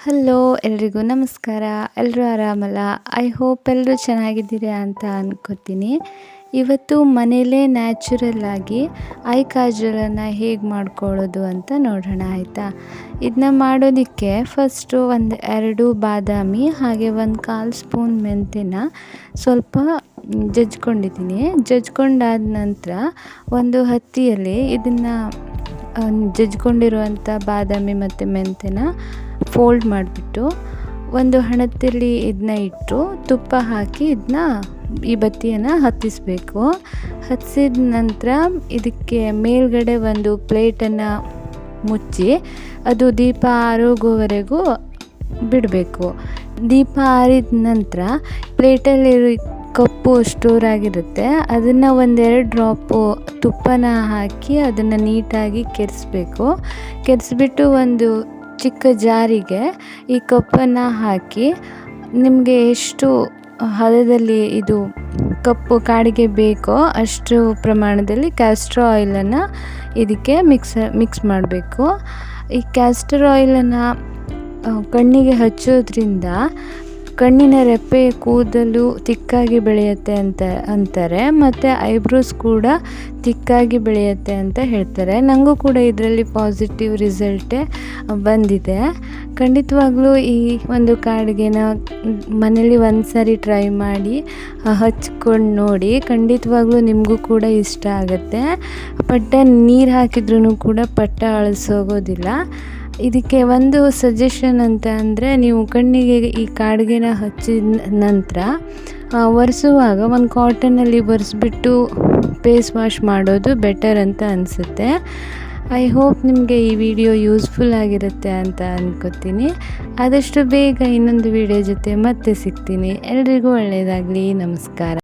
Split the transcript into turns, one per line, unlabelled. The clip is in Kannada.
ಹಲೋ ಎಲ್ರಿಗೂ ನಮಸ್ಕಾರ. ಎಲ್ಲರೂ ಆರಾಮಲ್ಲ? ಐ ಹೋಪ್ ಎಲ್ಲರೂ ಚೆನ್ನಾಗಿದ್ದೀರಾ ಅಂತ ಅನ್ಕೋತೀನಿ. ಇವತ್ತು ಮನೆಯಲ್ಲೇ ನ್ಯಾಚುರಲ್ ಆಗಿ ಐ ಕಾಜಲನ್ನು ಹೇಗೆ ಮಾಡ್ಕೊಳ್ಳೋದು ಅಂತ ನೋಡೋಣ, ಆಯಿತಾ? ಇದನ್ನ ಮಾಡೋದಕ್ಕೆ ಫಸ್ಟು 2 ಬಾದಾಮಿ ಹಾಗೆ 1/4 ಸ್ಪೂನ್ ಮೆಂತ್ಯನ ಸ್ವಲ್ಪ ಜಜ್ಕೊಂಡಿದ್ದೀನಿ. ಜಜ್ಕೊಂಡಾದ ನಂತರ ಒಂದು ಹತ್ತಿಯಲ್ಲಿ ಇದನ್ನು ಜಜ್ಕೊಂಡಿರುವಂಥ ಬಾದಾಮಿ ಮತ್ತು ಮೆಂತ್ಯನ ಫೋಲ್ಡ್ ಮಾಡಿಬಿಟ್ಟು ಒಂದು ಹಣತೆಯಲ್ಲಿ ಇದನ್ನ ಇಟ್ಟು ತುಪ್ಪ ಹಾಕಿ ಈ ಬತ್ತಿಯನ್ನು ಹತ್ತಿಸಬೇಕು. ಹತ್ತಿಸಿದ ನಂತರ ಇದಕ್ಕೆ ಮೇಲ್ಗಡೆ ಒಂದು ಪ್ಲೇಟನ್ನು ಮುಚ್ಚಿ ಅದು ದೀಪ ಆರೋಗೋವರೆಗೂ ಬಿಡಬೇಕು. ದೀಪ ಆರಿದ ನಂತರ ಪ್ಲೇಟಲ್ಲಿ ಕಪ್ಪು ಸ್ಟೋರ್ ಆಗಿರುತ್ತೆ, ಅದನ್ನು 1-2 ಡ್ರಾಪು ತುಪ್ಪನ ಹಾಕಿ ಅದನ್ನು ನೀಟಾಗಿ ಕೆರೆಸ್ಬಿಟ್ಟು ಒಂದು ಚಿಕ್ಕ ಜಾರಿಗೆ ಈ ಕಪ್ಪನ್ನು ಹಾಕಿ ನಿಮಗೆ ಎಷ್ಟು ಹದದಲ್ಲಿ ಇದು ಕಪ್ಪು ಕಾಡಿಗೆ ಬೇಕೋ ಅಷ್ಟು ಪ್ರಮಾಣದಲ್ಲಿ ಕ್ಯಾಸ್ಟರ್ ಆಯಿಲನ್ನು ಇದಕ್ಕೆ ಮಿಕ್ಸ್ ಮಾಡಬೇಕು. ಈ ಕ್ಯಾಸ್ಟರ್ ಆಯಿಲನ್ನು ಕಣ್ಣಿಗೆ ಹಚ್ಚೋದ್ರಿಂದ ಕಣ್ಣಿನ ರೆಪ್ಪೆ ಕೂದಲು ತಿಕ್ಕಾಗಿ ಬೆಳೆಯುತ್ತೆ ಅಂತಾರೆ, ಮತ್ತು ಐಬ್ರೋಸ್ ಕೂಡ ತಿಕ್ಕಾಗಿ ಬೆಳೆಯುತ್ತೆ ಅಂತ ಹೇಳ್ತಾರೆ. ನನಗೂ ಕೂಡ ಇದರಲ್ಲಿ ಪಾಸಿಟಿವ್ ರಿಸಲ್ಟೇ ಬಂದಿದೆ. ಖಂಡಿತವಾಗ್ಲೂ ಈ ಒಂದು ಕಾಡಿಗೆನ ಮನೇಲಿ ಸಾರಿ ಟ್ರೈ ಮಾಡಿ ಹಚ್ಕೊಂಡು ನೋಡಿ, ಖಂಡಿತವಾಗ್ಲೂ ನಿಮಗೂ ಕೂಡ ಇಷ್ಟ ಆಗುತ್ತೆ. ನೀರು ಹಾಕಿದ್ರೂ ಕೂಡ ಪಟ್ಟ ಅಳಿಸೋಗೋದಿಲ್ಲ. ಇದಕ್ಕೆ ಒಂದು ಸಜೆಷನ್ ಅಂತ ಅಂದರೆ, ನೀವು ಕಣ್ಣಿಗೆ ಈ ಕಾಡಿಗೆನ ಹಚ್ಚಿದ ನಂತರ ಒರೆಸುವಾಗ ಒಂದು ಕಾಟನಲ್ಲಿ ಒರೆಸ್ಬಿಟ್ಟು ಫೇಸ್ ವಾಶ್ ಮಾಡೋದು ಬೆಟರ್ ಅಂತ ಅನಿಸುತ್ತೆ. ಐ ಹೋಪ್ ನಿಮಗೆ ಈ ವಿಡಿಯೋ ಯೂಸ್ಫುಲ್ ಆಗಿರುತ್ತೆ ಅಂತ ಅಂದ್ಕೋತೀನಿ. ಆದಷ್ಟು ಬೇಗ ಇನ್ನೊಂದು ವಿಡಿಯೋ ಜೊತೆ ಮತ್ತೆ ಸಿಗ್ತೀನಿ. ಎಲ್ರಿಗೂ ಒಳ್ಳೆಯದಾಗಲಿ. ನಮಸ್ಕಾರ.